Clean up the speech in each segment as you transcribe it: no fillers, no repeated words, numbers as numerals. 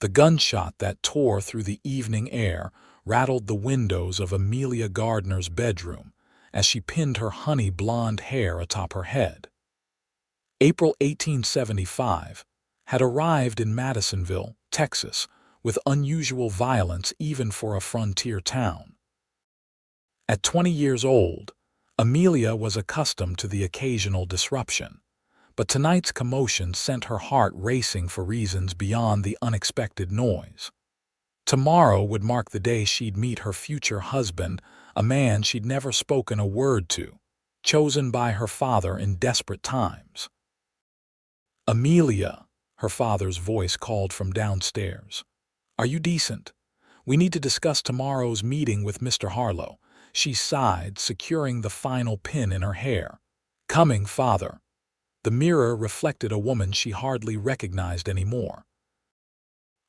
The gunshot that tore through the evening air rattled the windows of Amelia Gardner's bedroom as she pinned her honey blonde hair atop her head. April 1875 had arrived in Madisonville, Texas, with unusual violence even for a frontier town. At 20 years old, Amelia was accustomed to the occasional disruption, but tonight's commotion sent her heart racing for reasons beyond the unexpected noise. Tomorrow would mark the day she'd meet her future husband, a man she'd never spoken a word to, chosen by her father in desperate times. "Amelia," her father's voice called from downstairs. "Are you decent? We need to discuss tomorrow's meeting with Mr. Harlow." She sighed, securing the final pin in her hair. "Coming, father." The mirror reflected a woman she hardly recognized anymore.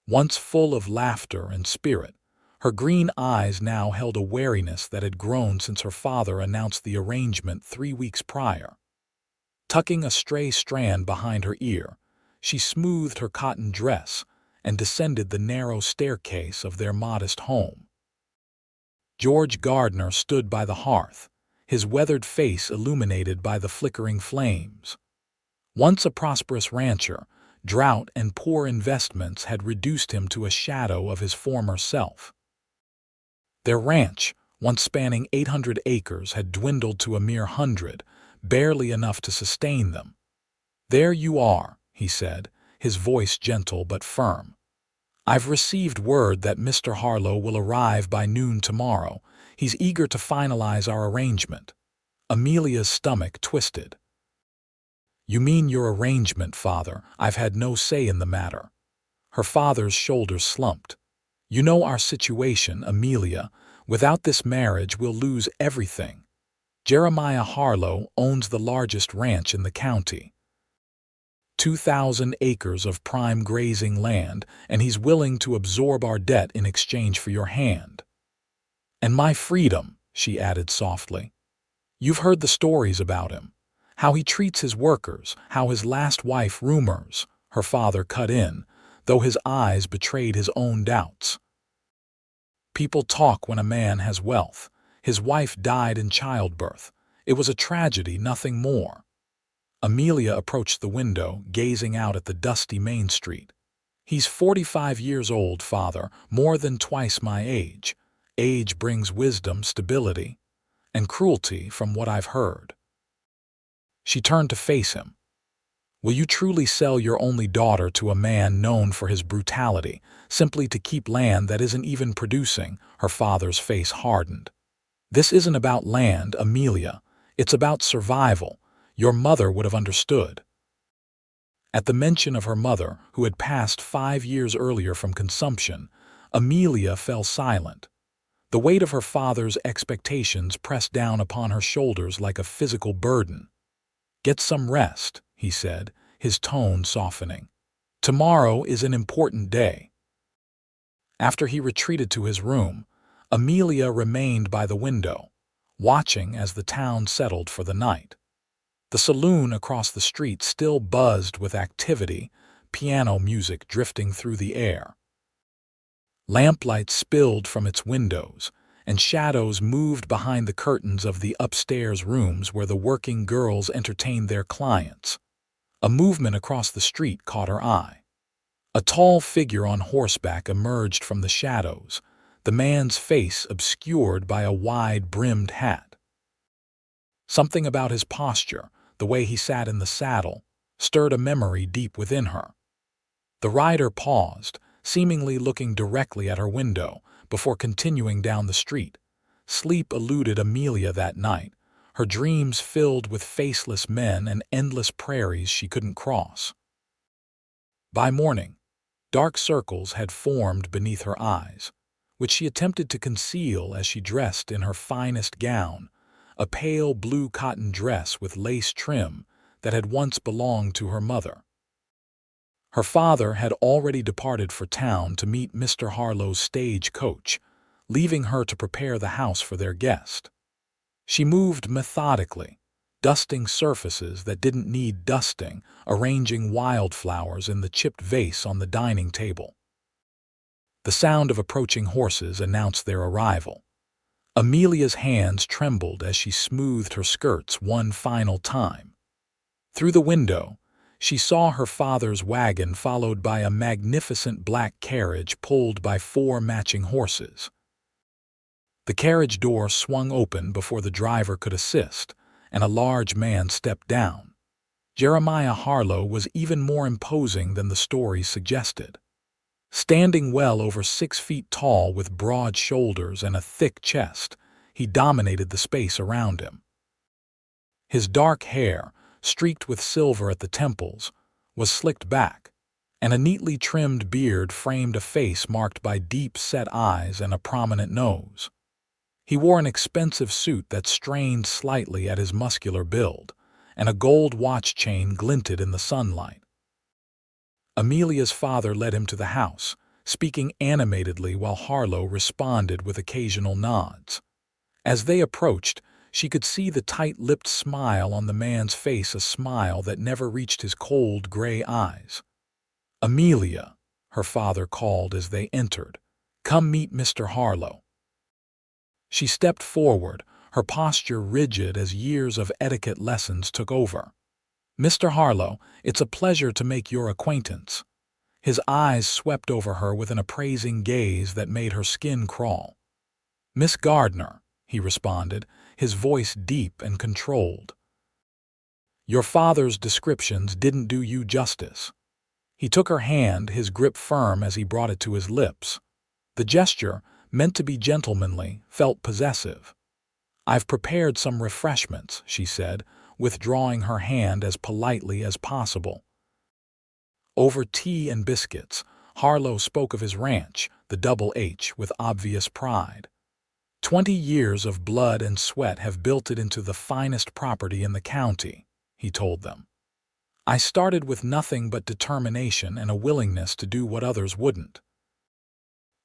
Once full of laughter and spirit, her green eyes now held a wariness that had grown since her father announced the arrangement 3 weeks prior. Tucking a stray strand behind her ear, she smoothed her cotton dress and descended the narrow staircase of their modest home. George Gardner stood by the hearth, his weathered face illuminated by the flickering flames. Once a prosperous rancher, drought and poor investments had reduced him to a shadow of his former self. Their ranch, once spanning 800 acres, had dwindled to a mere 100, barely enough to sustain them. "There you are," he said, his voice gentle but firm. "I've received word that Mr. Harlow will arrive by noon tomorrow. He's eager to finalize our arrangement." Amelia's stomach twisted. "You mean your arrangement, father? I've had no say in the matter." Her father's shoulders slumped. "You know our situation, Amelia. Without this marriage, we'll lose everything. Jeremiah Harlow owns the largest ranch in the county. 2,000 acres of prime grazing land, and he's willing to absorb our debt in exchange for your hand. And my freedom," she added softly. "You've heard the stories about him. How he treats his workers, how his last wife rumors," her father cut in, though his eyes betrayed his own doubts. "People talk when a man has wealth. His wife died in childbirth. It was a tragedy, nothing more." Amelia approached the window, gazing out at the dusty Main Street. "He's 45 years old, father, more than twice my age. Age brings wisdom, stability, and cruelty, from what I've heard." She turned to face him. "Will you truly sell your only daughter to a man known for his brutality, simply to keep land that isn't even producing?" Her father's face hardened. "This isn't about land, Amelia. It's about survival. Your mother would have understood." At the mention of her mother, who had passed 5 years earlier from consumption, Amelia fell silent. The weight of her father's expectations pressed down upon her shoulders like a physical burden. "Get some rest," he said, his tone softening. "Tomorrow is an important day." After he retreated to his room, Amelia remained by the window, watching as the town settled for the night. The saloon across the street still buzzed with activity, piano music drifting through the air. Lamplight spilled from its windows, and shadows moved behind the curtains of the upstairs rooms where the working girls entertained their clients. A movement across the street caught her eye. A tall figure on horseback emerged from the shadows, the man's face obscured by a wide-brimmed hat. Something about his posture, the way he sat in the saddle, stirred a memory deep within her. The rider paused, seemingly looking directly at her window, before continuing down the street. Sleep eluded Amelia that night, her dreams filled with faceless men and endless prairies she couldn't cross. By morning, dark circles had formed beneath her eyes, which she attempted to conceal as she dressed in her finest gown, a pale blue cotton dress with lace trim that had once belonged to her mother. Her father had already departed for town to meet Mr. Harlow's stage coach, leaving her to prepare the house for their guest. She moved methodically, dusting surfaces that didn't need dusting, arranging wildflowers in the chipped vase on the dining table. The sound of approaching horses announced their arrival. Amelia's hands trembled as she smoothed her skirts one final time. Through the window, she saw her father's wagon followed by a magnificent black carriage pulled by 4 matching horses. The carriage door swung open before the driver could assist, and a large man stepped down. Jeremiah Harlow was even more imposing than the story suggested. Standing well over 6 feet tall with broad shoulders and a thick chest, he dominated the space around him. His dark hair, streaked with silver at the temples, was slicked back, and a neatly trimmed beard framed a face marked by deep-set eyes and a prominent nose. He wore an expensive suit that strained slightly at his muscular build, and a gold watch chain glinted in the sunlight. Amelia's father led him to the house, speaking animatedly while Harlow responded with occasional nods. As they approached, she could see the tight-lipped smile on the man's face, a smile that never reached his cold gray eyes. "Amelia," her father called as they entered, "come meet Mr. Harlow." She stepped forward, her posture rigid as years of etiquette lessons took over. "Mr. Harlow, it's a pleasure to make your acquaintance." His eyes swept over her with an appraising gaze that made her skin crawl. "Miss Gardner," he responded, his voice deep and controlled. "Your father's descriptions didn't do you justice." He took her hand, his grip firm as he brought it to his lips. The gesture, meant to be gentlemanly, felt possessive. "I've prepared some refreshments," she said, withdrawing her hand as politely as possible. Over tea and biscuits, Harlow spoke of his ranch, the Double H, with obvious pride. 20 years of blood and sweat have built it into the finest property in the county, he told them. "I started with nothing but determination and a willingness to do what others wouldn't."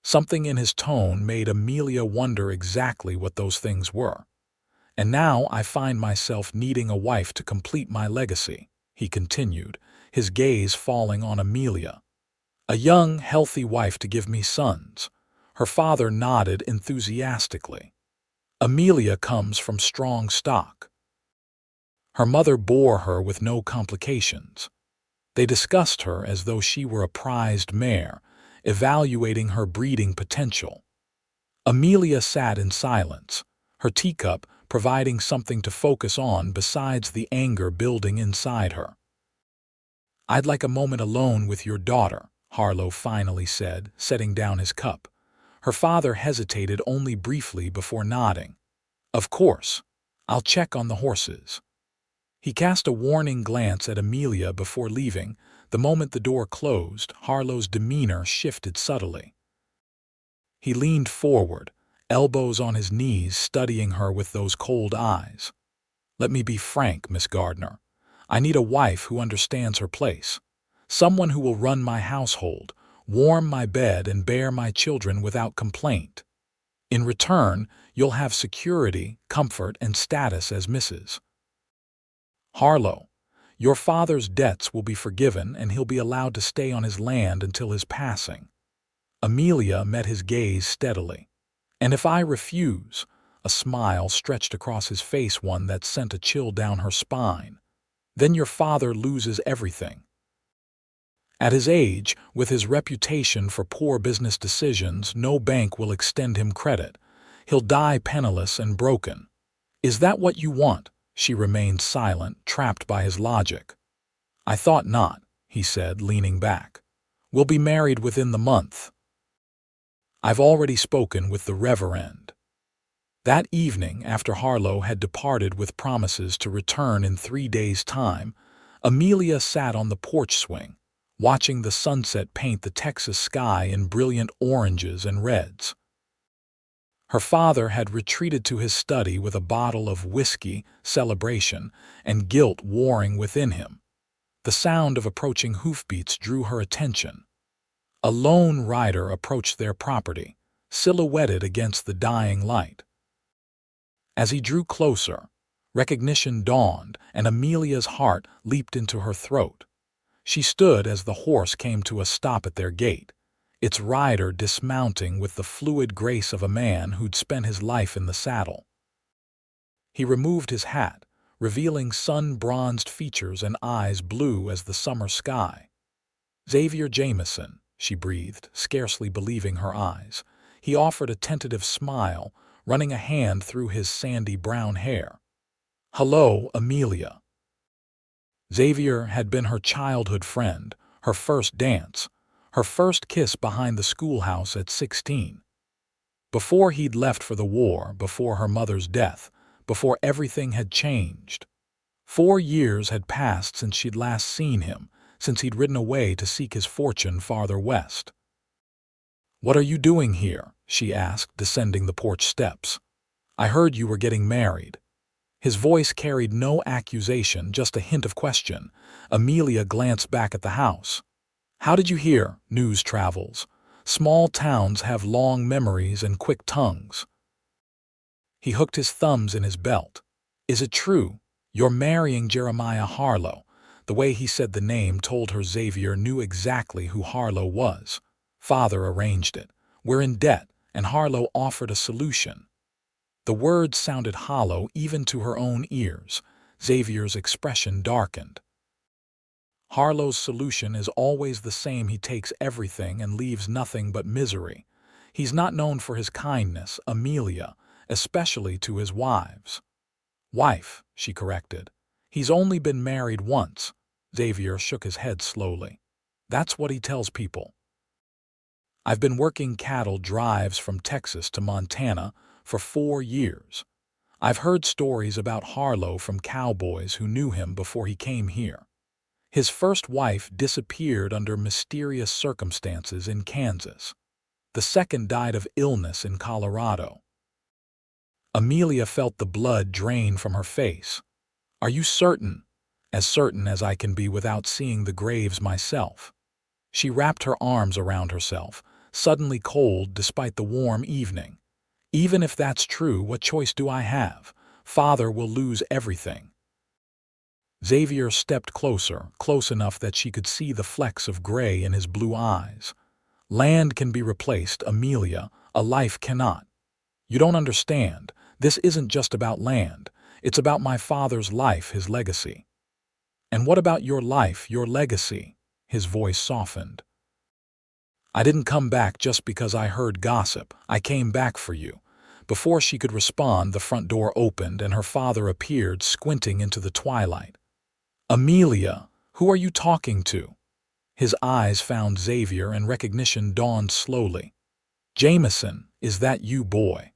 Something in his tone made Amelia wonder exactly what those things were. "And now I find myself needing a wife to complete my legacy," he continued, his gaze falling on Amelia. "A young, healthy wife to give me sons." Her father nodded enthusiastically. "Amelia comes from strong stock. Her mother bore her with no complications." They discussed her as though she were a prized mare, evaluating her breeding potential. Amelia sat in silence, her teacup providing something to focus on besides the anger building inside her. "I'd like a moment alone with your daughter," Harlow finally said, setting down his cup. Her father hesitated only briefly before nodding. "Of course. I'll check on the horses." He cast a warning glance at Amelia before leaving. The moment the door closed, Harlow's demeanor shifted subtly. He leaned forward, elbows on his knees, studying her with those cold eyes. "Let me be frank, Miss Gardner. I need a wife who understands her place. Someone who will run my household, warm my bed, and bear my children without complaint. In return, you'll have security, comfort, and status as Mrs. Harlow. Your father's debts will be forgiven and he'll be allowed to stay on his land until his passing." Amelia met his gaze steadily. "And if I refuse?" A smile stretched across his face, one that sent a chill down her spine. "Then your father loses everything. At his age, with his reputation for poor business decisions, no bank will extend him credit. He'll die penniless and broken." "Is that what you want?" She remained silent, trapped by his logic. "I thought not," he said, leaning back. "We'll be married within the month. I've already spoken with the Reverend." That evening, after Harlow had departed with promises to return in 3 days' time, Amelia sat on the porch swing, watching the sunset paint the Texas sky in brilliant oranges and reds. Her father had retreated to his study with a bottle of whiskey, celebration, and guilt warring within him. The sound of approaching hoofbeats drew her attention. A lone rider approached their property, silhouetted against the dying light. As he drew closer, recognition dawned, and Amelia's heart leaped into her throat. She stood as the horse came to a stop at their gate, its rider dismounting with the fluid grace of a man who'd spent his life in the saddle. He removed his hat, revealing sun-bronzed features and eyes blue as the summer sky. "Xavier Jameson," she breathed, scarcely believing her eyes. He offered a tentative smile, running a hand through his sandy brown hair. "Hello, Amelia." Xavier had been her childhood friend, her first dance, her first kiss behind the schoolhouse at 16. Before he'd left for the war, before her mother's death, before everything had changed. 4 years had passed since she'd last seen him, since he'd ridden away to seek his fortune farther west. "What are you doing here?" she asked, descending the porch steps. "I heard you were getting married." His voice carried no accusation, just a hint of question. Amelia glanced back at the house. "How did you hear?" "News travels. Small towns have long memories and quick tongues." He hooked his thumbs in his belt. "Is it true? You're marrying Jeremiah Harlow." The way he said the name told her Xavier knew exactly who Harlow was. "Father arranged it. We're in debt, and Harlow offered a solution." The words sounded hollow even to her own ears. Xavier's expression darkened. "Harlow's solution is always the same. He takes everything and leaves nothing but misery. He's not known for his kindness, Amelia, especially to his wives." "Wife," she corrected. "He's only been married once." Xavier shook his head slowly. "That's what he tells people." "I've been working cattle drives from Texas to Montana for 4 years. I've heard stories about Harlow from cowboys who knew him before he came here. His first wife disappeared under mysterious circumstances in Kansas. The second died of illness in Colorado." Amelia felt the blood drain from her face. "Are you certain?" "As certain as I can be without seeing the graves myself." She wrapped her arms around herself, suddenly cold despite the warm evening. "Even if that's true, what choice do I have? Father will lose everything." Xavier stepped closer, close enough that she could see the flecks of gray in his blue eyes. "Land can be replaced, Amelia. A life cannot. You don't understand. This isn't just about land. It's about my father's life, his legacy." "And what about your life, your legacy?" His voice softened. "I didn't come back just because I heard gossip. I came back for you." Before she could respond, the front door opened and her father appeared, squinting into the twilight. "Amelia, who are you talking to?" His eyes found Xavier and recognition dawned slowly. "Jameson, is that you, boy?"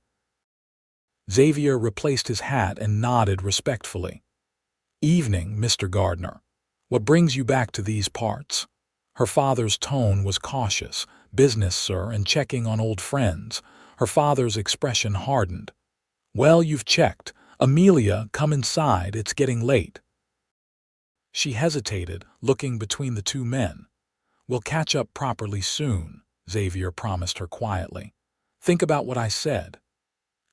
Xavier replaced his hat and nodded respectfully. "Evening, Mr. Gardner. What brings you back to these parts?" Her father's tone was cautious. "Business, sir, and checking on old friends." Her father's expression hardened. "Well, you've checked. Amelia, come inside. It's getting late." She hesitated, looking between the two men. "We'll catch up properly soon," Xavier promised her quietly. "Think about what I said."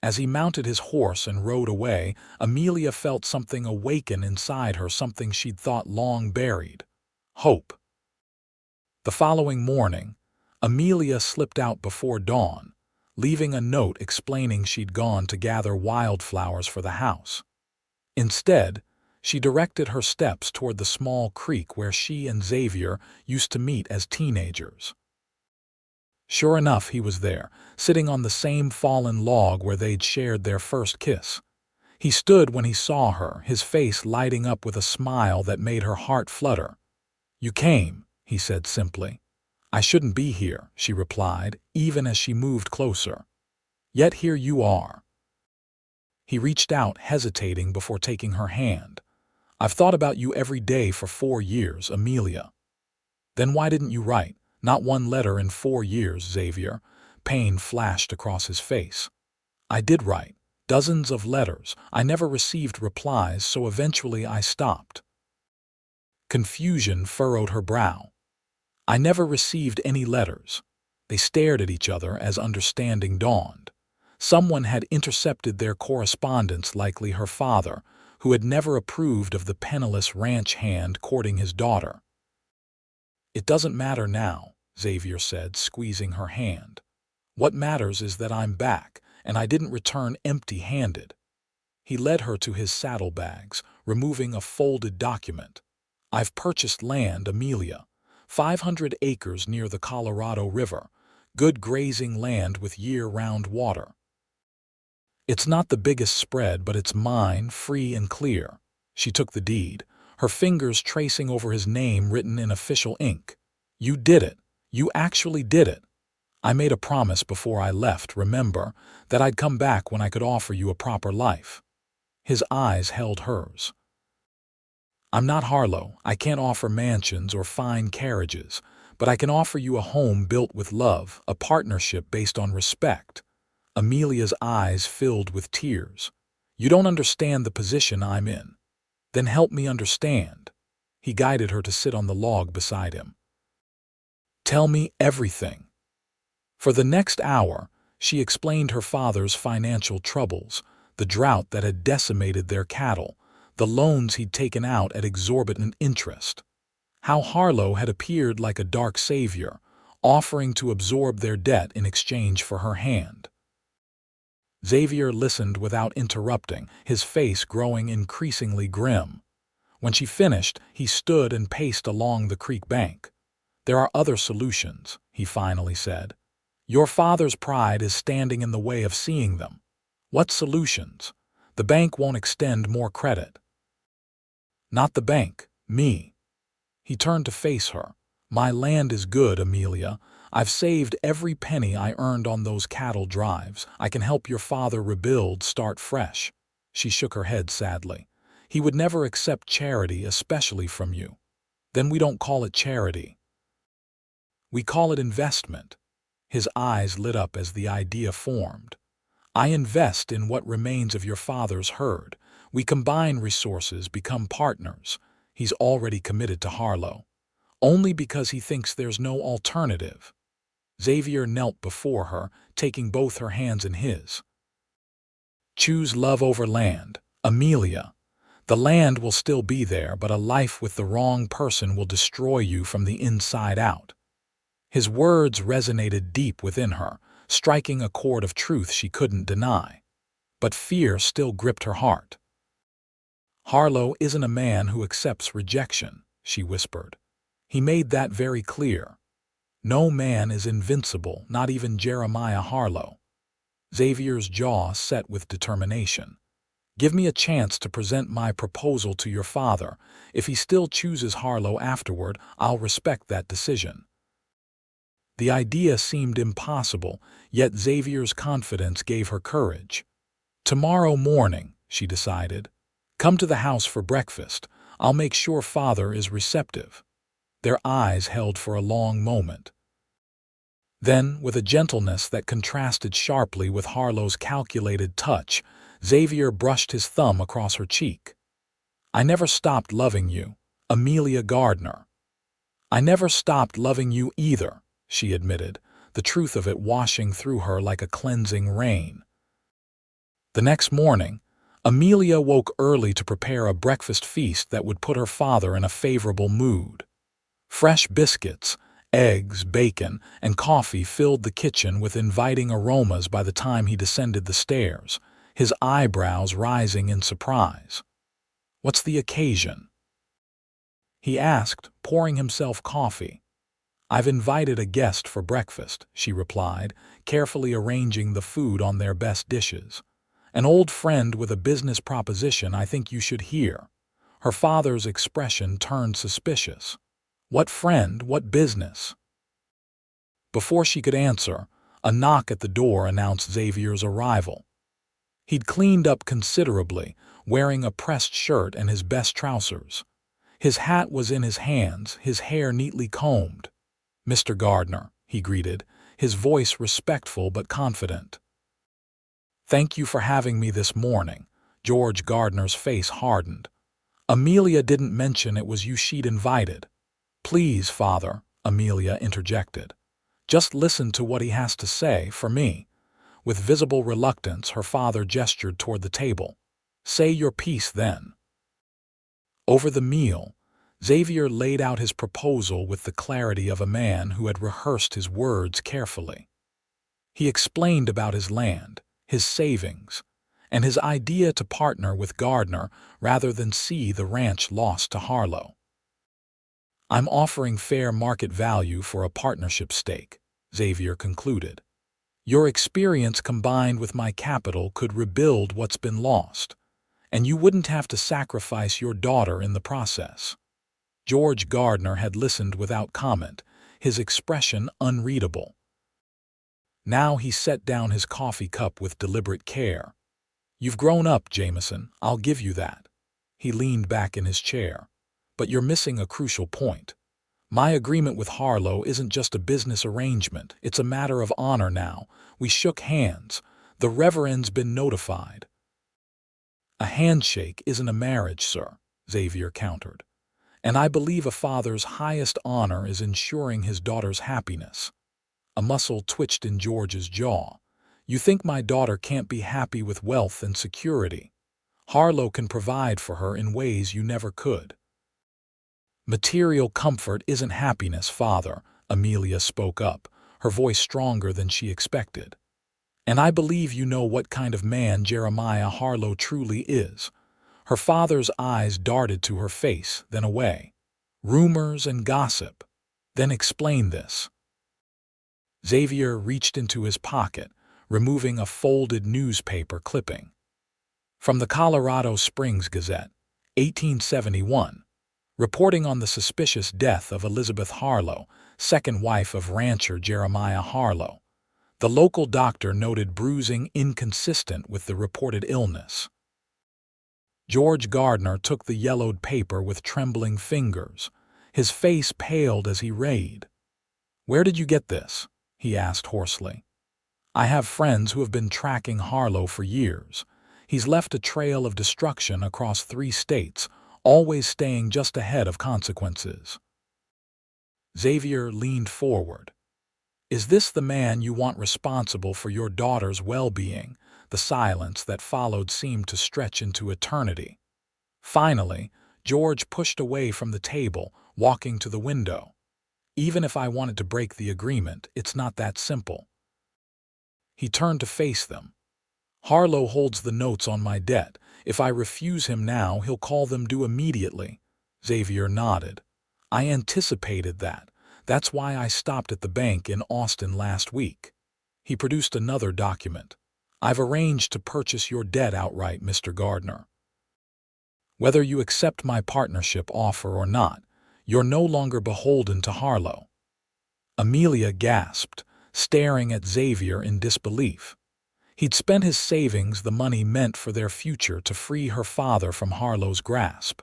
As he mounted his horse and rode away, Amelia felt something awaken inside her, something she'd thought long buried. Hope. The following morning, Amelia slipped out before dawn, leaving a note explaining she'd gone to gather wildflowers for the house. Instead, she directed her steps toward the small creek where she and Xavier used to meet as teenagers. Sure enough, he was there, sitting on the same fallen log where they'd shared their first kiss. He stood when he saw her, his face lighting up with a smile that made her heart flutter. "You came," he said simply. "I shouldn't be here," she replied, even as she moved closer. "Yet here you are." He reached out, hesitating before taking her hand. "I've thought about you every day for 4 years, Amelia." "Then why didn't you write? Not one letter in 4 years, Xavier." Pain flashed across his face. "I did write. Dozens of letters. I never received replies, so eventually I stopped." Confusion furrowed her brow. "I never received any letters." They stared at each other as understanding dawned. Someone had intercepted their correspondence, likely her father, who had never approved of the penniless ranch hand courting his daughter. "It doesn't matter now," Xavier said, squeezing her hand. What matters is that I'm back, and I didn't return empty-handed. He led her to his saddlebags, removing a folded document. I've purchased land, Amelia. 500 acres near the Colorado River. Good grazing land with year-round water. It's not the biggest spread, but it's mine, free and clear. She took the deed, her fingers tracing over his name written in official ink. You did it. You actually did it. I made a promise before I left, remember, that I'd come back when I could offer you a proper life. His eyes held hers. I'm not Harlow. I can't offer mansions or fine carriages, but I can offer you a home built with love, a partnership based on respect. Amelia's eyes filled with tears. You don't understand the position I'm in. Then help me understand. He guided her to sit on the log beside him. Tell me everything. For the next hour, she explained her father's financial troubles, the drought that had decimated their cattle, the loans he'd taken out at exorbitant interest. How Harlow had appeared like a dark savior, offering to absorb their debt in exchange for her hand. Xavier listened without interrupting, his face growing increasingly grim. When she finished, he stood and paced along the creek bank. There are other solutions, he finally said. Your father's pride is standing in the way of seeing them. What solutions? The bank won't extend more credit. Not the bank, me. He turned to face her. My land is good, Amelia. I've saved every penny I earned on those cattle drives. I can help your father rebuild, start fresh. She shook her head sadly. He would never accept charity, especially from you. Then we don't call it charity. We call it investment. His eyes lit up as the idea formed. I invest in what remains of your father's herd. We combine resources, become partners. He's already committed to Harlow. Only because he thinks there's no alternative. Xavier knelt before her, taking both her hands in his. Choose love over land, Amelia. The land will still be there, but a life with the wrong person will destroy you from the inside out. His words resonated deep within her, striking a chord of truth she couldn't deny. But fear still gripped her heart. Harlow isn't a man who accepts rejection, she whispered. He made that very clear. No man is invincible, not even Jeremiah Harlow. Xavier's jaw set with determination. Give me a chance to present my proposal to your father. If he still chooses Harlow afterward, I'll respect that decision. The idea seemed impossible, yet Xavier's confidence gave her courage. Tomorrow morning, she decided. Come to the house for breakfast. I'll make sure father is receptive. Their eyes held for a long moment. Then, with a gentleness that contrasted sharply with Harlow's calculated touch, Xavier brushed his thumb across her cheek. I never stopped loving you, Amelia Gardner. I never stopped loving you either, she admitted, the truth of it washing through her like a cleansing rain. The next morning, Amelia woke early to prepare a breakfast feast that would put her father in a favorable mood. Fresh biscuits, eggs, bacon, and coffee filled the kitchen with inviting aromas by the time he descended the stairs, his eyebrows rising in surprise. What's the occasion? He asked, pouring himself coffee. I've invited a guest for breakfast, she replied, carefully arranging the food on their best dishes. An old friend with a business proposition I think you should hear. Her father's expression turned suspicious. What friend? What business? Before she could answer, a knock at the door announced Xavier's arrival. He'd cleaned up considerably, wearing a pressed shirt and his best trousers. His hat was in his hands, his hair neatly combed. Mr. Gardner, he greeted, his voice respectful but confident. Thank you for having me this morning. George Gardner's face hardened. Amelia didn't mention it was you she'd invited. Please, father, Amelia interjected. Just listen to what he has to say for me. With visible reluctance, her father gestured toward the table. Say your piece then. Over the meal, Xavier laid out his proposal with the clarity of a man who had rehearsed his words carefully. He explained about his land, his savings, and his idea to partner with Gardner rather than see the ranch lost to Harlow. "I'm offering fair market value for a partnership stake," Xavier concluded. "Your experience combined with my capital could rebuild what's been lost, and you wouldn't have to sacrifice your daughter in the process." George Gardner had listened without comment, his expression unreadable. Now he set down his coffee cup with deliberate care. "You've grown up, Jameson, I'll give you that." He leaned back in his chair. "But you're missing a crucial point. My agreement with Harlow isn't just a business arrangement, it's a matter of honor now. We shook hands. The Reverend's been notified." "A handshake isn't a marriage, sir," Xavier countered. "And I believe a father's highest honor is ensuring his daughter's happiness." A muscle twitched in George's jaw. "You think my daughter can't be happy with wealth and security? Harlow can provide for her in ways you never could." "Material comfort isn't happiness, Father," Amelia spoke up, her voice stronger than she expected. "And I believe you know what kind of man Jeremiah Harlow truly is." Her father's eyes darted to her face, then away. "Rumors and gossip. Then explain this." Xavier reached into his pocket, removing a folded newspaper clipping. From the Colorado Springs Gazette, 1871. Reporting on the suspicious death of Elizabeth Harlow, second wife of rancher Jeremiah Harlow. The local doctor noted bruising inconsistent with the reported illness. George Gardner took the yellowed paper with trembling fingers. His face paled as he read. "Where did you get this?" he asked hoarsely. "I have friends who have been tracking Harlow for years. He's left a trail of destruction across 3 states, always staying just ahead of consequences." Xavier leaned forward. "Is this the man you want responsible for your daughter's well-being?" The silence that followed seemed to stretch into eternity. Finally, George pushed away from the table, walking to the window. "Even if I wanted to break the agreement, it's not that simple." He turned to face them. "Harlow holds the notes on my debt. If I refuse him now, he'll call them due immediately." Xavier nodded. "I anticipated that. That's why I stopped at the bank in Austin last week." He produced another document. "I've arranged to purchase your debt outright, Mr. Gardner. Whether you accept my partnership offer or not, you're no longer beholden to Harlow." Amelia gasped, staring at Xavier in disbelief. He'd spent his savings, the money meant for their future, to free her father from Harlow's grasp.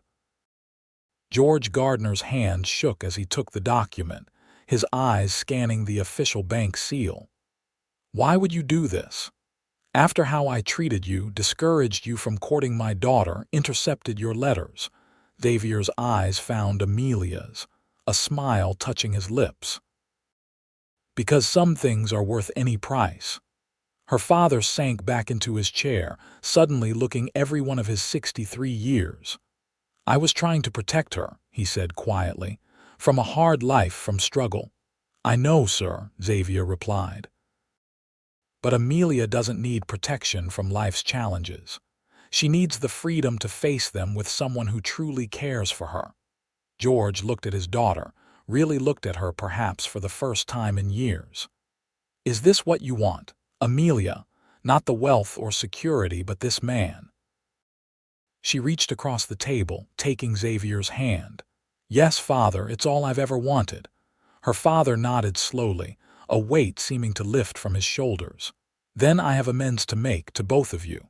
George Gardner's hand shook as he took the document, his eyes scanning the official bank seal. "Why would you do this? After how I treated you, discouraged you from courting my daughter, intercepted your letters." Xavier's eyes found Amelia's, a smile touching his lips. "Because some things are worth any price." Her father sank back into his chair, suddenly looking every one of his 63 years. "I was trying to protect her," he said quietly, "from a hard life, from struggle." "I know, sir," Xavier replied. "But Amelia doesn't need protection from life's challenges. She needs the freedom to face them with someone who truly cares for her." George looked at his daughter, really looked at her perhaps for the first time in years. "Is this what you want, Amelia? Not the wealth or security, but this man?" She reached across the table, taking Xavier's hand. "Yes, Father, it's all I've ever wanted." Her father nodded slowly, a weight seeming to lift from his shoulders. "Then I have amends to make to both of you."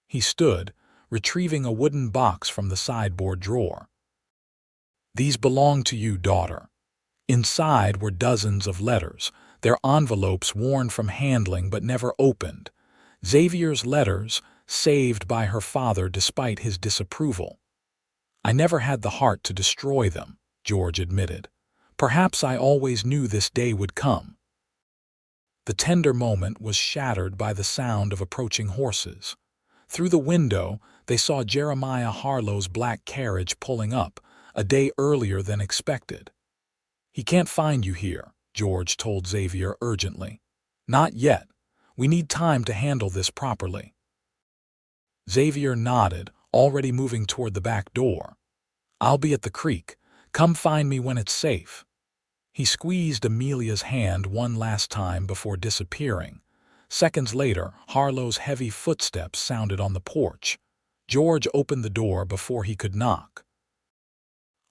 He stood, retrieving a wooden box from the sideboard drawer. "These belong to you, daughter." Inside were dozens of letters, their envelopes worn from handling but never opened. Xavier's letters, saved by her father despite his disapproval. "I never had the heart to destroy them," George admitted. "Perhaps I always knew this day would come." The tender moment was shattered by the sound of approaching horses. Through the window, they saw Jeremiah Harlow's black carriage pulling up, a day earlier than expected. "He can't find you here," George told Xavier urgently. "Not yet. We need time to handle this properly." Xavier nodded, already moving toward the back door. "I'll be at the creek. Come find me when it's safe." He squeezed Amelia's hand one last time before disappearing. Seconds later, Harlow's heavy footsteps sounded on the porch. George opened the door before he could knock.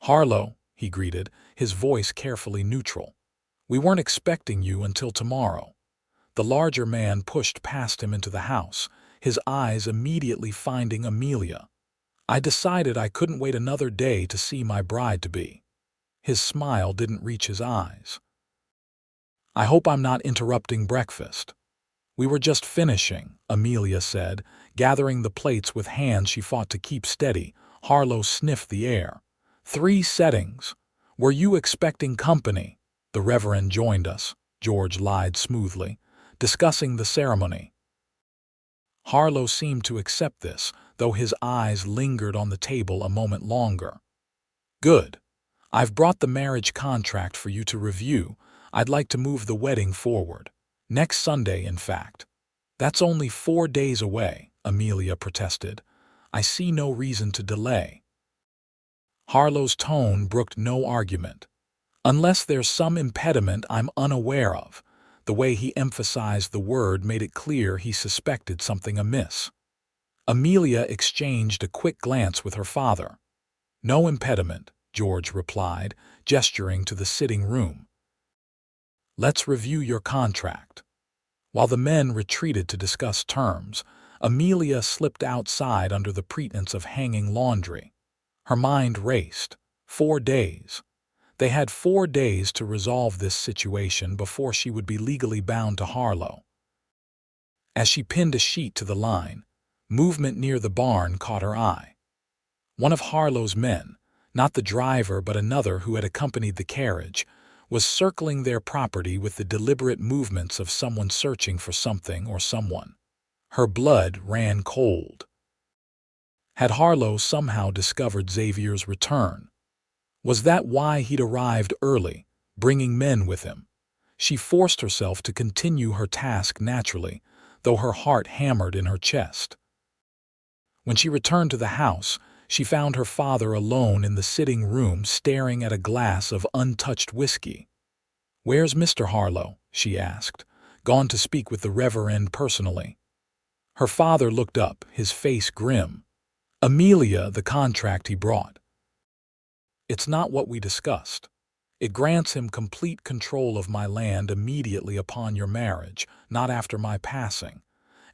"Harlow," he greeted, his voice carefully neutral. "We weren't expecting you until tomorrow." The larger man pushed past him into the house, his eyes immediately finding Amelia. "I decided I couldn't wait another day to see my bride-to-be." His smile didn't reach his eyes. "I hope I'm not interrupting breakfast." "We were just finishing," Amelia said, gathering the plates with hands she fought to keep steady. Harlow sniffed the air. "3 settings. Were you expecting company?" "The Reverend joined us," George lied smoothly, "discussing the ceremony." Harlow seemed to accept this, though his eyes lingered on the table a moment longer. "Good. I've brought the marriage contract for you to review. I'd like to move the wedding forward. Next Sunday, in fact." "That's only 4 days away," Amelia protested. "I see no reason to delay." Harlow's tone brooked no argument. "Unless there's some impediment I'm unaware of." The way he emphasized the word made it clear he suspected something amiss. Amelia exchanged a quick glance with her father. "No impediment," George replied, gesturing to the sitting room. "Let's review your contract." While the men retreated to discuss terms, Amelia slipped outside under the pretense of hanging laundry. Her mind raced. 4 days. They had 4 days to resolve this situation before she would be legally bound to Harlow. As she pinned a sheet to the line, movement near the barn caught her eye. One of Harlow's men, not the driver but another who had accompanied the carriage, was circling their property with the deliberate movements of someone searching for something or someone. Her blood ran cold. Had Harlow somehow discovered Xavier's return? Was that why he'd arrived early, bringing men with him? She forced herself to continue her task naturally, though her heart hammered in her chest. When she returned to the house, she found her father alone in the sitting room staring at a glass of untouched whiskey. "Where's Mr. Harlow?" she asked. "Gone to speak with the Reverend personally." Her father looked up, his face grim. "Amelia, the contract he brought. It's not what we discussed. It grants him complete control of my land immediately upon your marriage, not after my passing.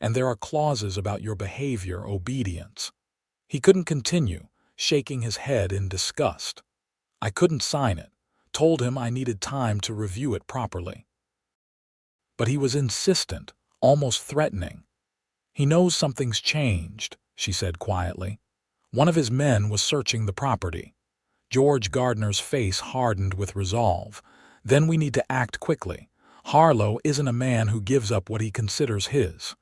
And there are clauses about your behavior, obedience." He couldn't continue, shaking his head in disgust. "I couldn't sign it. Told him I needed time to review it properly." But he was insistent, almost threatening. "He knows something's changed," she said quietly. "One of his men was searching the property." George Gardner's face hardened with resolve. "Then we need to act quickly. Harlow isn't a man who gives up what he considers his."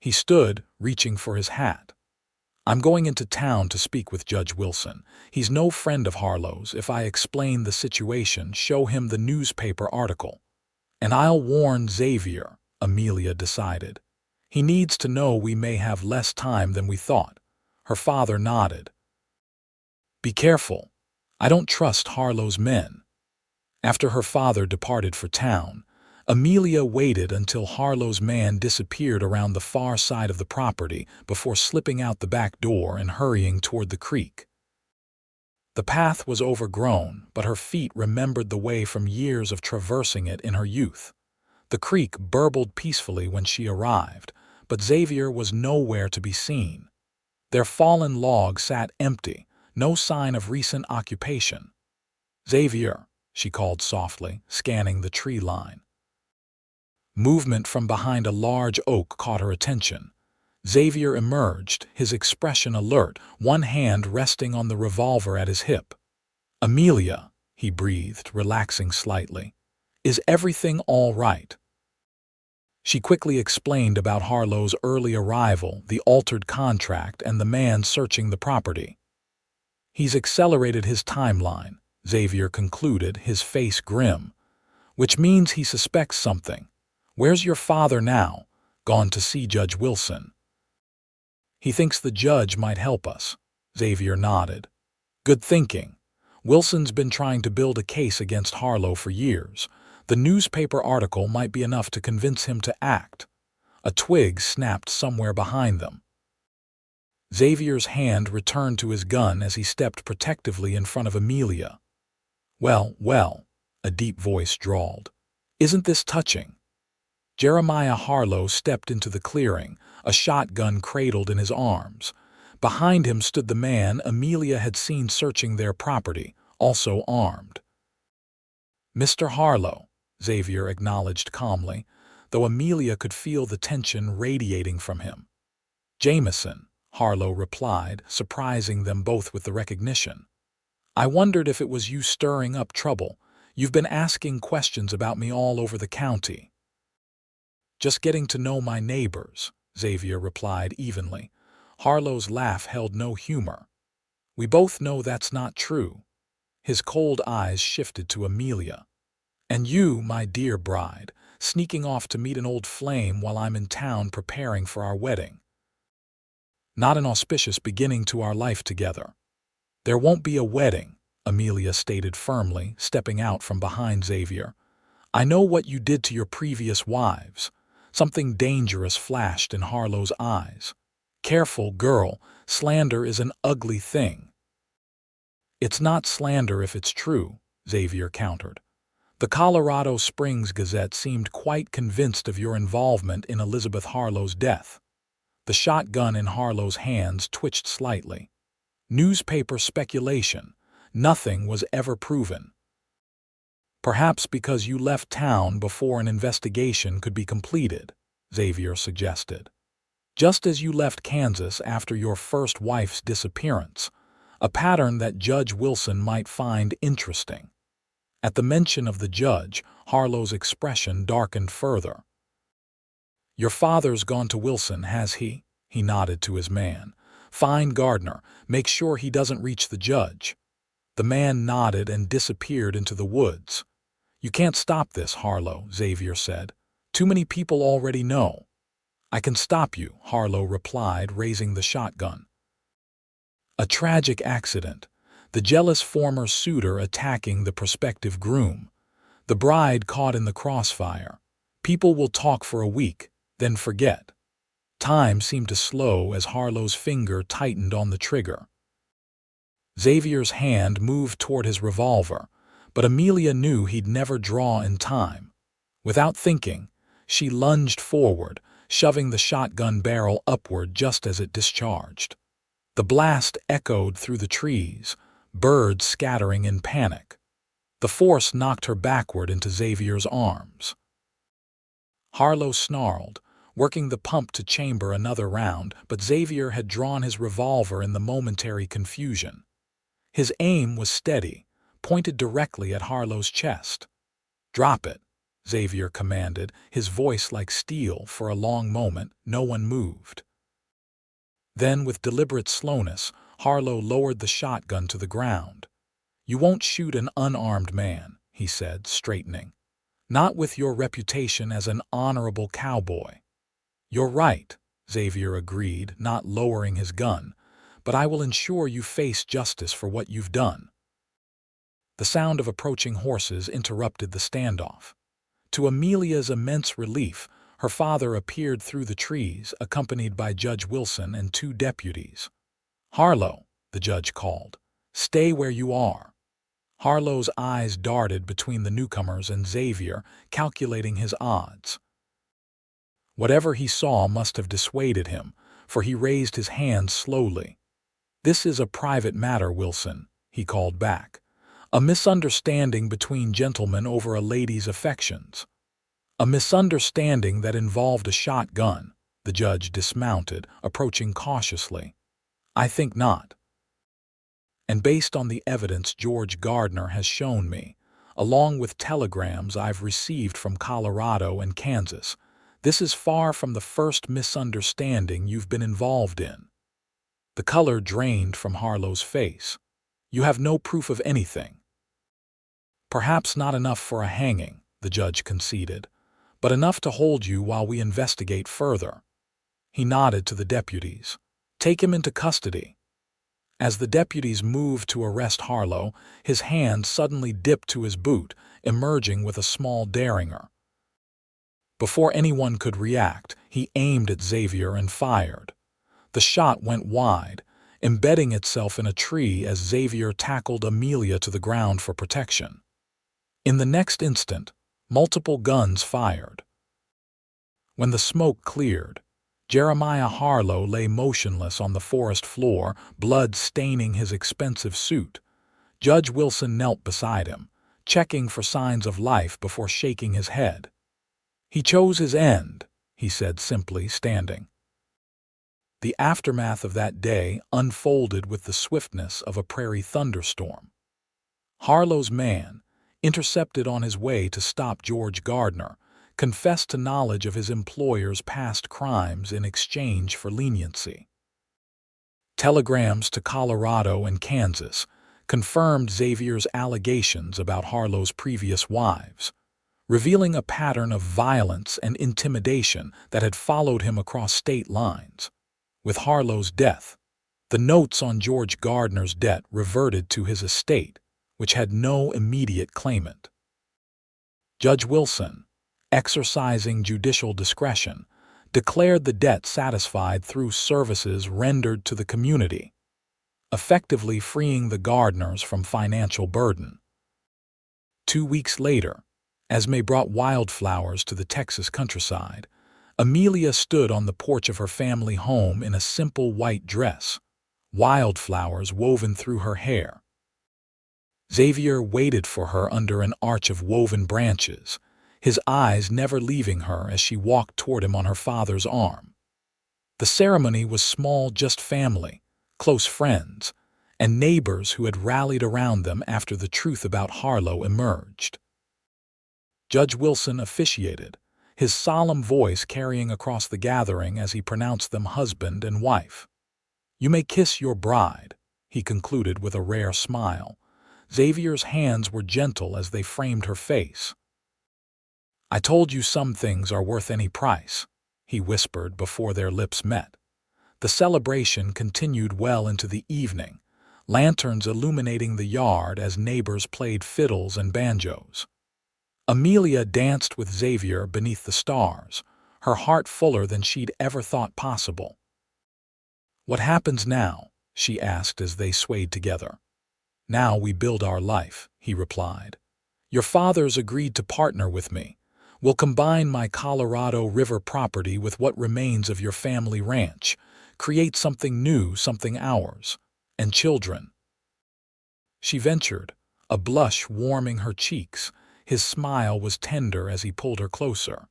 He stood, reaching for his hat. "I'm going into town to speak with Judge Wilson. He's no friend of Harlow's. If I explain the situation, show him the newspaper article. And I'll warn Xavier," Amelia decided. "He needs to know we may have less time than we thought." Her father nodded. "Be careful. I don't trust Harlow's men." After her father departed for town, Amelia waited until Harlow's man disappeared around the far side of the property before slipping out the back door and hurrying toward the creek. The path was overgrown, but her feet remembered the way from years of traversing it in her youth. The creek burbled peacefully when she arrived, but Xavier was nowhere to be seen. Their fallen log sat empty, no sign of recent occupation. "Xavier," she called softly, scanning the tree line. Movement from behind a large oak caught her attention. Xavier emerged, his expression alert, one hand resting on the revolver at his hip. "Amelia," he breathed, relaxing slightly. "Is everything all right?" She quickly explained about Harlow's early arrival, the altered contract, and the man searching the property. He's accelerated his timeline, Xavier concluded, his face grim. Which means he suspects something. Where's your father now? Gone to see Judge Wilson. He thinks the judge might help us. Xavier nodded. Good thinking. Wilson's been trying to build a case against Harlow for years. The newspaper article might be enough to convince him to act. A twig snapped somewhere behind them. Xavier's hand returned to his gun as he stepped protectively in front of Amelia. Well, well, a deep voice drawled. Isn't this touching? Jeremiah Harlow stepped into the clearing, a shotgun cradled in his arms. Behind him stood the man Amelia had seen searching their property, also armed. Mr. Harlow, Xavier acknowledged calmly, though Amelia could feel the tension radiating from him. Jameson, Harlow replied, surprising them both with the recognition. I wondered if it was you stirring up trouble. You've been asking questions about me all over the county. Just getting to know my neighbors, Xavier replied evenly. Harlow's laugh held no humor. We both know that's not true. His cold eyes shifted to Amelia. And you, my dear bride, sneaking off to meet an old flame while I'm in town preparing for our wedding. Not an auspicious beginning to our life together. There won't be a wedding, Amelia stated firmly, stepping out from behind Xavier. I know what you did to your previous wives. Something dangerous flashed in Harlow's eyes. Careful, girl, slander is an ugly thing. It's not slander if it's true, Xavier countered. The Colorado Springs Gazette seemed quite convinced of your involvement in Elizabeth Harlow's death. The shotgun in Harlow's hands twitched slightly. Newspaper speculation. Nothing was ever proven. Perhaps because you left town before an investigation could be completed, Xavier suggested. Just as you left Kansas after your first wife's disappearance, a pattern that Judge Wilson might find interesting. At the mention of the judge, Harlow's expression darkened further. Your father's gone to Wilson, has he? He nodded to his man. Find Gardner. Make sure he doesn't reach the judge. The man nodded and disappeared into the woods. You can't stop this, Harlow, Xavier said. Too many people already know. I can stop you, Harlow replied, raising the shotgun. A tragic accident. The jealous former suitor attacking the prospective groom. The bride caught in the crossfire. People will talk for a week, then forget. Time seemed to slow as Harlow's finger tightened on the trigger. Xavier's hand moved toward his revolver, but Amelia knew he'd never draw in time. Without thinking, she lunged forward, shoving the shotgun barrel upward just as it discharged. The blast echoed through the trees, birds scattering in panic. The force knocked her backward into Xavier's arms. Harlow snarled, working the pump to chamber another round, but Xavier had drawn his revolver in the momentary confusion. His aim was steady, pointed directly at Harlow's chest. Drop it, Xavier commanded, his voice like steel. For a long moment, no one moved. Then, with deliberate slowness, Harlow lowered the shotgun to the ground. You won't shoot an unarmed man, he said, straightening. Not with your reputation as an honorable cowboy. You're right, Xavier agreed, not lowering his gun, but I will ensure you face justice for what you've done. The sound of approaching horses interrupted the standoff. To Amelia's immense relief, her father appeared through the trees, accompanied by Judge Wilson and 2 deputies. Harlow, the judge called, stay where you are. Harlow's eyes darted between the newcomers and Xavier, calculating his odds. Whatever he saw must have dissuaded him, for he raised his hand slowly. This is a private matter, Wilson, he called back. A misunderstanding between gentlemen over a lady's affections. A misunderstanding that involved a shotgun. The judge dismounted, approaching cautiously. I think not. And based on the evidence George Gardner has shown me, along with telegrams I've received from Colorado and Kansas, this is far from the first misunderstanding you've been involved in. The color drained from Harlow's face. You have no proof of anything. Perhaps not enough for a hanging, the judge conceded, but enough to hold you while we investigate further. He nodded to the deputies. Take him into custody. As the deputies moved to arrest Harlow, his hand suddenly dipped to his boot, emerging with a small derringer. Before anyone could react, he aimed at Xavier and fired. The shot went wide, embedding itself in a tree as Xavier tackled Amelia to the ground for protection. In the next instant, multiple guns fired. When the smoke cleared, Jeremiah Harlow lay motionless on the forest floor, blood staining his expensive suit. Judge Wilson knelt beside him, checking for signs of life before shaking his head. He chose his end, he said simply, standing. The aftermath of that day unfolded with the swiftness of a prairie thunderstorm. Harlow's man, intercepted on his way to stop George Gardner, confessed to knowledge of his employer's past crimes in exchange for leniency. Telegrams to Colorado and Kansas confirmed Xavier's allegations about Harlow's previous wives, revealing a pattern of violence and intimidation that had followed him across state lines. With Harlow's death, the notes on George Gardner's debt reverted to his estate, which had no immediate claimant. Judge Wilson, exercising judicial discretion, declared the debt satisfied through services rendered to the community, effectively freeing the Gardners from financial burden. 2 weeks later, as May brought wildflowers to the Texas countryside, Amelia stood on the porch of her family home in a simple white dress, wildflowers woven through her hair. Xavier waited for her under an arch of woven branches, his eyes never leaving her as she walked toward him on her father's arm. The ceremony was small, just family, close friends, and neighbors who had rallied around them after the truth about Harlow emerged. Judge Wilson officiated, his solemn voice carrying across the gathering as he pronounced them husband and wife. "You may kiss your bride," he concluded with a rare smile. Xavier's hands were gentle as they framed her face. "I told you some things are worth any price," he whispered before their lips met. The celebration continued well into the evening, lanterns illuminating the yard as neighbors played fiddles and banjos. Amelia danced with Xavier beneath the stars, her heart fuller than she'd ever thought possible. "What happens now?" she asked as they swayed together. "Now we build our life," he replied. "Your father's agreed to partner with me. We'll combine my Colorado River property with what remains of your family ranch, create something new, something ours, and children." She ventured, a blush warming her cheeks. His smile was tender as he pulled her closer.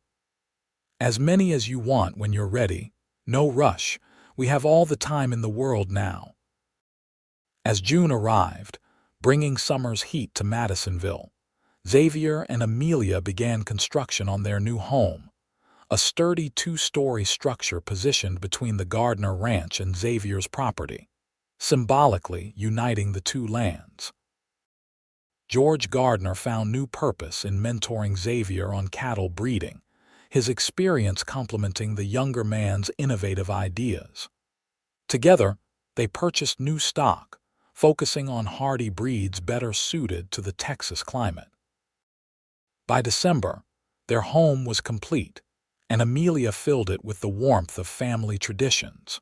"As many as you want when you're ready. No rush. We have all the time in the world now." As June arrived, bringing summer's heat to Madisonville, Xavier and Amelia began construction on their new home, a sturdy 2-story structure positioned between the Gardner Ranch and Xavier's property, symbolically uniting the two lands. George Gardner found new purpose in mentoring Xavier on cattle breeding, his experience complementing the younger man's innovative ideas. Together, they purchased new stock, focusing on hardy breeds better suited to the Texas climate. By December, their home was complete, and Amelia filled it with the warmth of family traditions.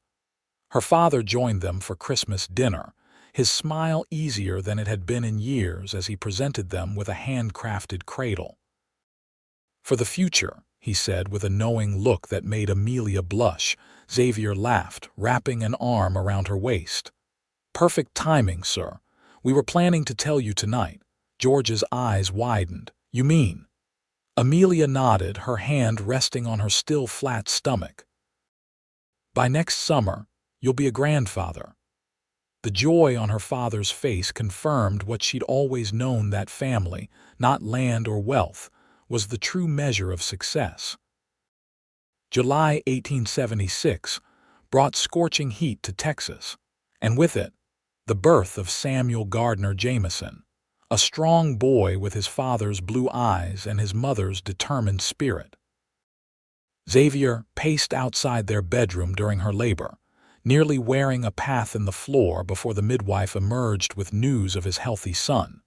Her father joined them for Christmas dinner, his smile easier than it had been in years as he presented them with a handcrafted cradle. "For the future," he said with a knowing look that made Amelia blush. Xavier laughed, wrapping an arm around her waist. "Perfect timing, sir. We were planning to tell you tonight." George's eyes widened. "You mean?" Amelia nodded, her hand resting on her still flat stomach. "By next summer, you'll be a grandfather." The joy on her father's face confirmed what she'd always known, that family, not land or wealth, was the true measure of success. July 1876 brought scorching heat to Texas, and with it, the birth of Samuel Gardner Jameson, a strong boy with his father's blue eyes and his mother's determined spirit. Xavier paced outside their bedroom during her labor, nearly wearing a path in the floor before the midwife emerged with news of his healthy son.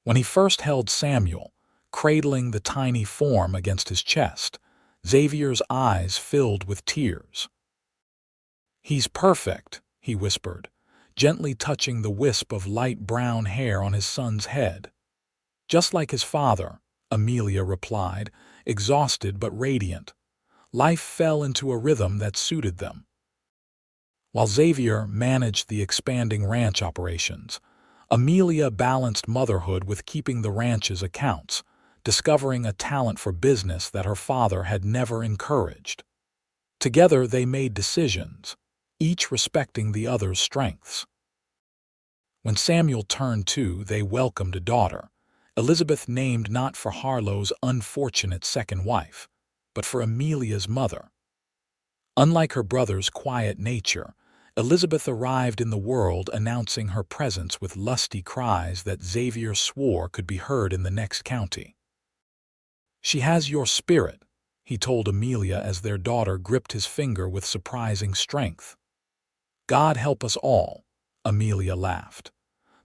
When he first held Samuel, cradling the tiny form against his chest, Xavier's eyes filled with tears. "He's perfect," he whispered, gently touching the wisp of light brown hair on his son's head. "Just like his father," Amelia replied, exhausted but radiant. Life fell into a rhythm that suited them. While Xavier managed the expanding ranch operations, Amelia balanced motherhood with keeping the ranch's accounts, discovering a talent for business that her father had never encouraged. Together they made decisions, each respecting the other's strengths. When Samuel turned 2, they welcomed a daughter, Elizabeth, named not for Harlow's unfortunate second wife, but for Amelia's mother. Unlike her brother's quiet nature, Elizabeth arrived in the world announcing her presence with lusty cries that Xavier swore could be heard in the next county. "She has your spirit," he told Amelia as their daughter gripped his finger with surprising strength. "God help us all," Amelia laughed.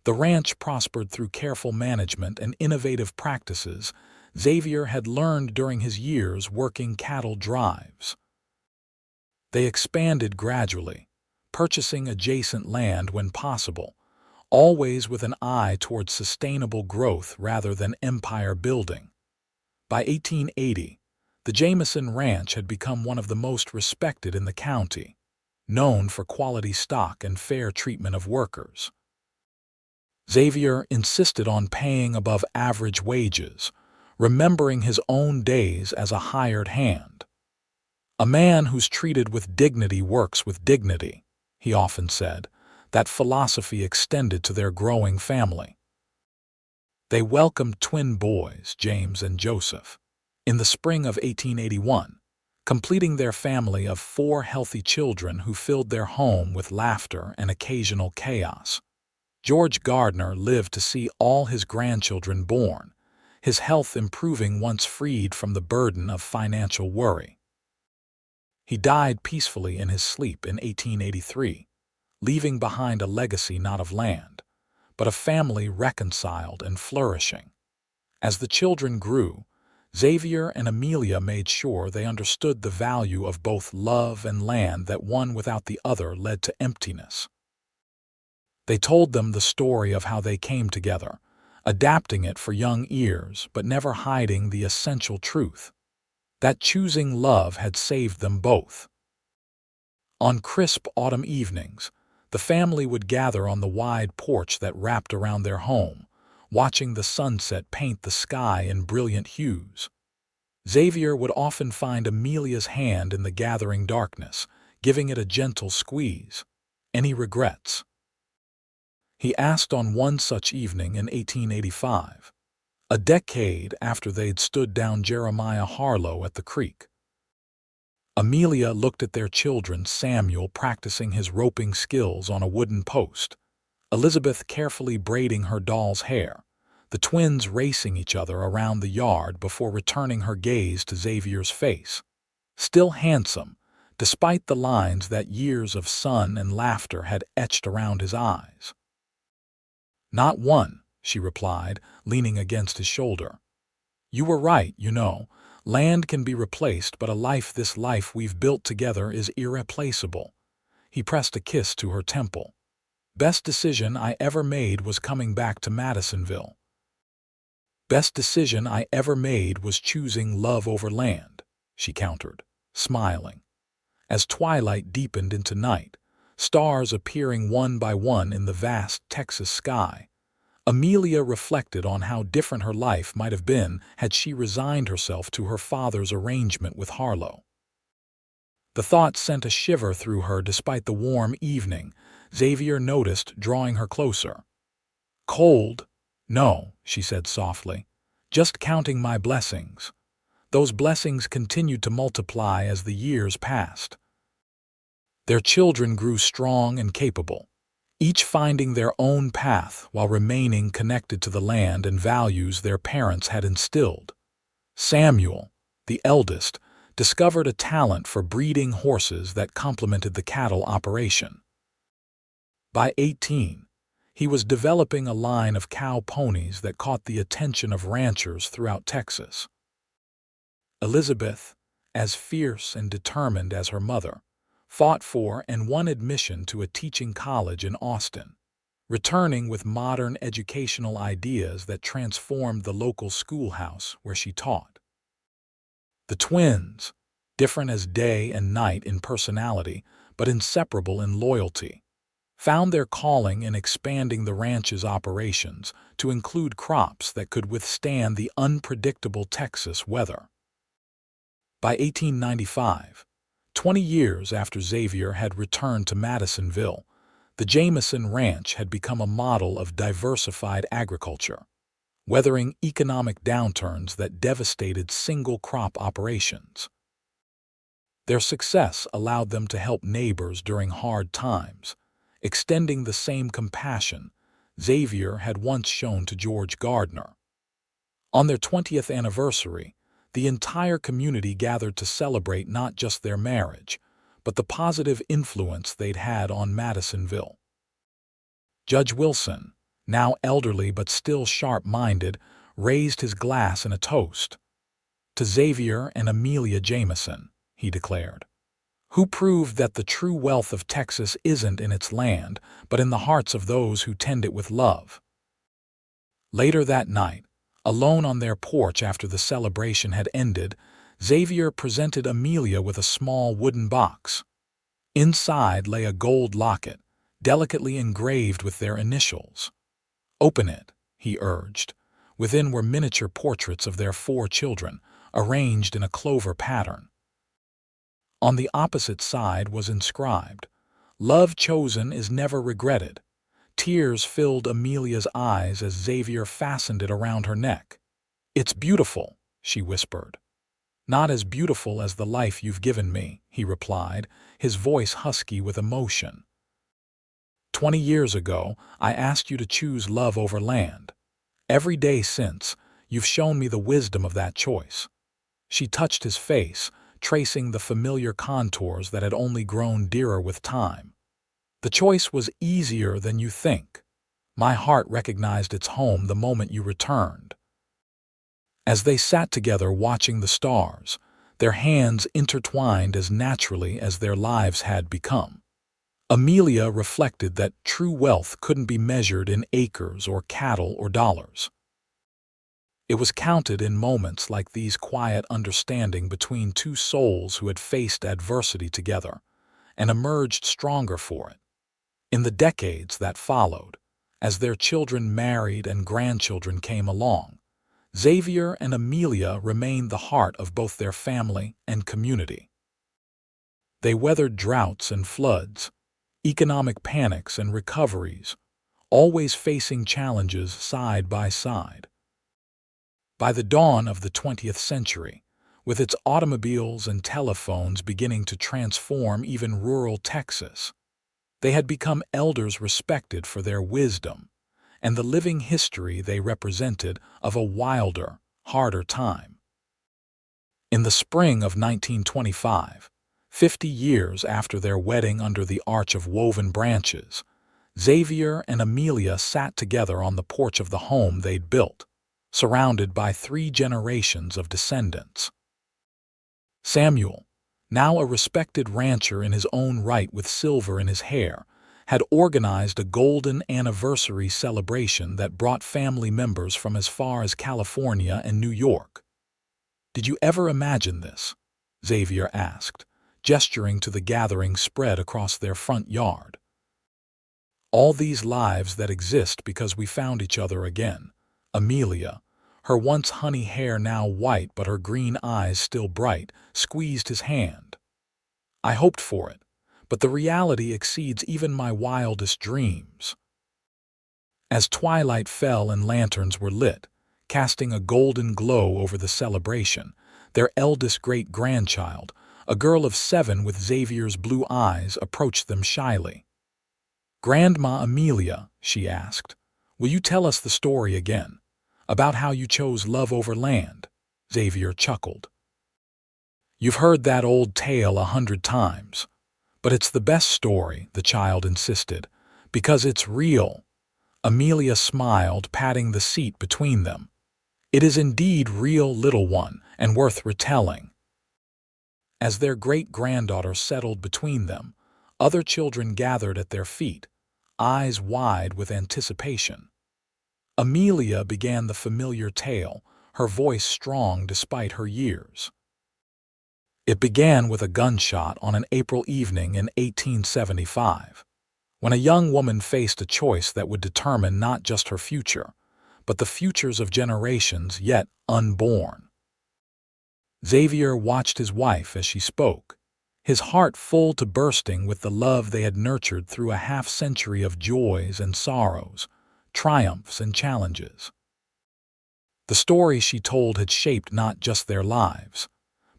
The ranch prospered through careful management and innovative practices Xavier had learned during his years working cattle drives. They expanded gradually, purchasing adjacent land when possible, always with an eye towards sustainable growth rather than empire building. By 1880, the Jameson Ranch had become one of the most respected in the county, known for quality stock and fair treatment of workers. Xavier insisted on paying above average wages, remembering his own days as a hired hand. "A man who's treated with dignity works with dignity," he often said. That philosophy extended to their growing family. They welcomed twin boys, James and Joseph, in the spring of 1881, completing their family of 4 healthy children who filled their home with laughter and occasional chaos. George Gardner lived to see all his grandchildren born, his health improving once freed from the burden of financial worry. He died peacefully in his sleep in 1883, leaving behind a legacy not of land, but a family reconciled and flourishing. As the children grew, Xavier and Amelia made sure they understood the value of both love and land, that one without the other led to emptiness. They told them the story of how they came together, adapting it for young ears but never hiding the essential truth, that choosing love had saved them both. On crisp autumn evenings, the family would gather on the wide porch that wrapped around their home, watching the sunset paint the sky in brilliant hues. Xavier would often find Amelia's hand in the gathering darkness, giving it a gentle squeeze. "Any regrets?" he asked on one such evening in 1885, a decade after they'd stood down Jeremiah Harlow at the creek. Amelia looked at their children, Samuel practicing his roping skills on a wooden post, Elizabeth carefully braiding her doll's hair, the twins racing each other around the yard before returning her gaze to Xavier's face. Still handsome, despite the lines that years of sun and laughter had etched around his eyes. "Not one," she replied, leaning against his shoulder. "You were right, you know. Land can be replaced, but this life we've built together is irreplaceable." He pressed a kiss to her temple. "Best decision I ever made was coming back to Madisonville." "Best decision I ever made was choosing love over land," she countered, smiling. As twilight deepened into night, stars appearing one by one in the vast Texas sky, Amelia reflected on how different her life might have been had she resigned herself to her father's arrangement with Harlow. The thought sent a shiver through her despite the warm evening Xavier noticed drawing her closer. "Cold? No," she said softly. "Just counting my blessings." Those blessings continued to multiply as the years passed. Their children grew strong and capable, each finding their own path while remaining connected to the land and values their parents had instilled. Samuel, the eldest, discovered a talent for breeding horses that complemented the cattle operation. By 18, he was developing a line of cow ponies that caught the attention of ranchers throughout Texas. Elizabeth, as fierce and determined as her mother, fought for and won admission to a teaching college in Austin, returning with modern educational ideas that transformed the local schoolhouse where she taught. The twins, different as day and night in personality, but inseparable in loyalty, found their calling in expanding the ranch's operations to include crops that could withstand the unpredictable Texas weather. By 1895, 20 years after Xavier had returned to Madisonville, the Jameson Ranch had become a model of diversified agriculture, weathering economic downturns that devastated single-crop operations. Their success allowed them to help neighbors during hard times, extending the same compassion Xavier had once shown to George Gardner. On their 20th anniversary, the entire community gathered to celebrate not just their marriage, but the positive influence they'd had on Madisonville. Judge Wilson, now elderly but still sharp-minded, raised his glass in a toast. "To Xavier and Amelia Jameson," he declared, "who proved that the true wealth of Texas isn't in its land, but in the hearts of those who tend it with love." Later that night, alone on their porch after the celebration had ended, Xavier presented Amelia with a small wooden box. Inside lay a gold locket, delicately engraved with their initials. "Open it," he urged. Within were miniature portraits of their 4 children, arranged in a clover pattern. On the opposite side was inscribed, "Love chosen is never regretted." Tears filled Amelia's eyes as Xavier fastened it around her neck. "It's beautiful," she whispered. "Not as beautiful as the life you've given me," he replied, his voice husky with emotion. "20 years ago, I asked you to choose love over land. Every day since, you've shown me the wisdom of that choice." She touched his face, tracing the familiar contours that had only grown dearer with time. "The choice was easier than you think. My heart recognized its home the moment you returned." As they sat together watching the stars, their hands intertwined as naturally as their lives had become, Amelia reflected that true wealth couldn't be measured in acres or cattle or dollars. It was counted in moments like these, quiet understanding between 2 souls who had faced adversity together and emerged stronger for it. In the decades that followed, as their children married and grandchildren came along, Xavier and Amelia remained the heart of both their family and community. They weathered droughts and floods, economic panics and recoveries, always facing challenges side by side. By the dawn of the 20th century, with its automobiles and telephones beginning to transform even rural Texas, they had become elders respected for their wisdom and the living history they represented of a wilder, harder time. In the spring of 1925, 50 years after their wedding under the arch of woven branches, Xavier and Amelia sat together on the porch of the home they'd built, surrounded by 3 generations of descendants. Samuel, now a respected rancher in his own right with silver in his hair, had organized a golden anniversary celebration that brought family members from as far as California and New York. "Did you ever imagine this?" Xavier asked, gesturing to the gathering spread across their front yard. "All these lives that exist because we found each other again," Amelia, her once honey hair now white but her green eyes still bright, squeezed his hand. "I hoped for it, but the reality exceeds even my wildest dreams." As twilight fell and lanterns were lit, casting a golden glow over the celebration, their eldest great-grandchild, a girl of 7 with Xavier's blue eyes, approached them shyly. "Grandma Amelia," she asked, "will you tell us the story again, about how you chose love over land?" Xavier chuckled. "You've heard that old tale 100 times, but it's the best story," the child insisted, "because it's real." Amelia smiled, patting the seat between them. "It is indeed real, little one, and worth retelling." As their great-granddaughter settled between them, other children gathered at their feet, eyes wide with anticipation. Amelia began the familiar tale, her voice strong despite her years. It began with a gunshot on an April evening in 1875, when a young woman faced a choice that would determine not just her future, but the futures of generations yet unborn. Xavier watched his wife as she spoke, his heart full to bursting with the love they had nurtured through a half-century of joys and sorrows, triumphs and challenges. The story she told had shaped not just their lives,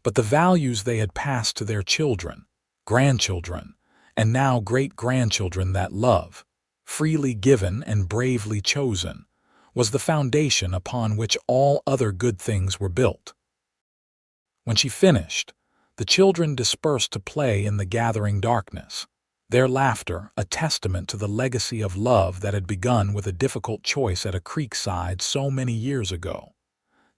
but the values they had passed to their children, grandchildren, and now great-grandchildren. That love, freely given and bravely chosen, was the foundation upon which all other good things were built. When she finished, the children dispersed to play in the gathering darkness, their laughter a testament to the legacy of love that had begun with a difficult choice at a creekside so many years ago.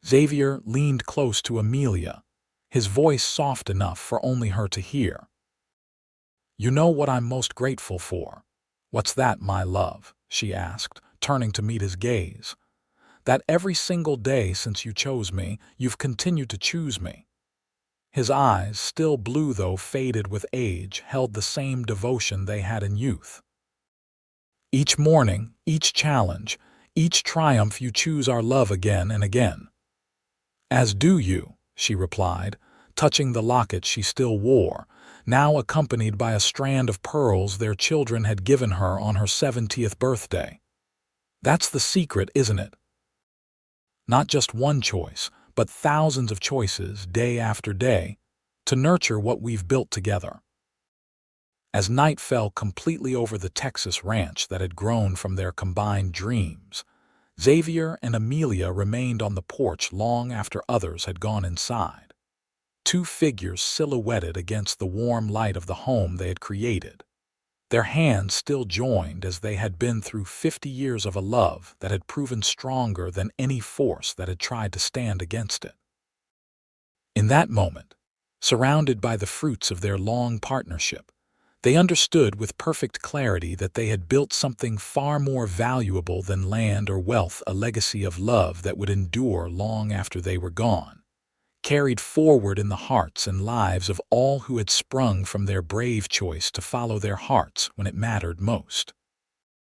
Xavier leaned close to Amelia, his voice soft enough for only her to hear. "You know what I'm most grateful for?" "What's that, my love?" she asked, turning to meet his gaze. "That every single day since you chose me, you've continued to choose me." His eyes, still blue though faded with age, held the same devotion they had in youth. "Each morning, each challenge, each triumph you choose our love again and again." "As do you," she replied, touching the locket she still wore, now accompanied by a strand of pearls their children had given her on her 70th birthday. "That's the secret, isn't it? Not just one choice, but thousands of choices, day after day, to nurture what we've built together." As night fell completely over the Texas ranch that had grown from their combined dreams, Xavier and Amelia remained on the porch long after others had gone inside. Two figures silhouetted against the warm light of the home they had created, their hands still joined as they had been through 50 years of a love that had proven stronger than any force that had tried to stand against it. In that moment, surrounded by the fruits of their long partnership, they understood with perfect clarity that they had built something far more valuable than land or wealth, a legacy of love that would endure long after they were gone, carried forward in the hearts and lives of all who had sprung from their brave choice to follow their hearts when it mattered most.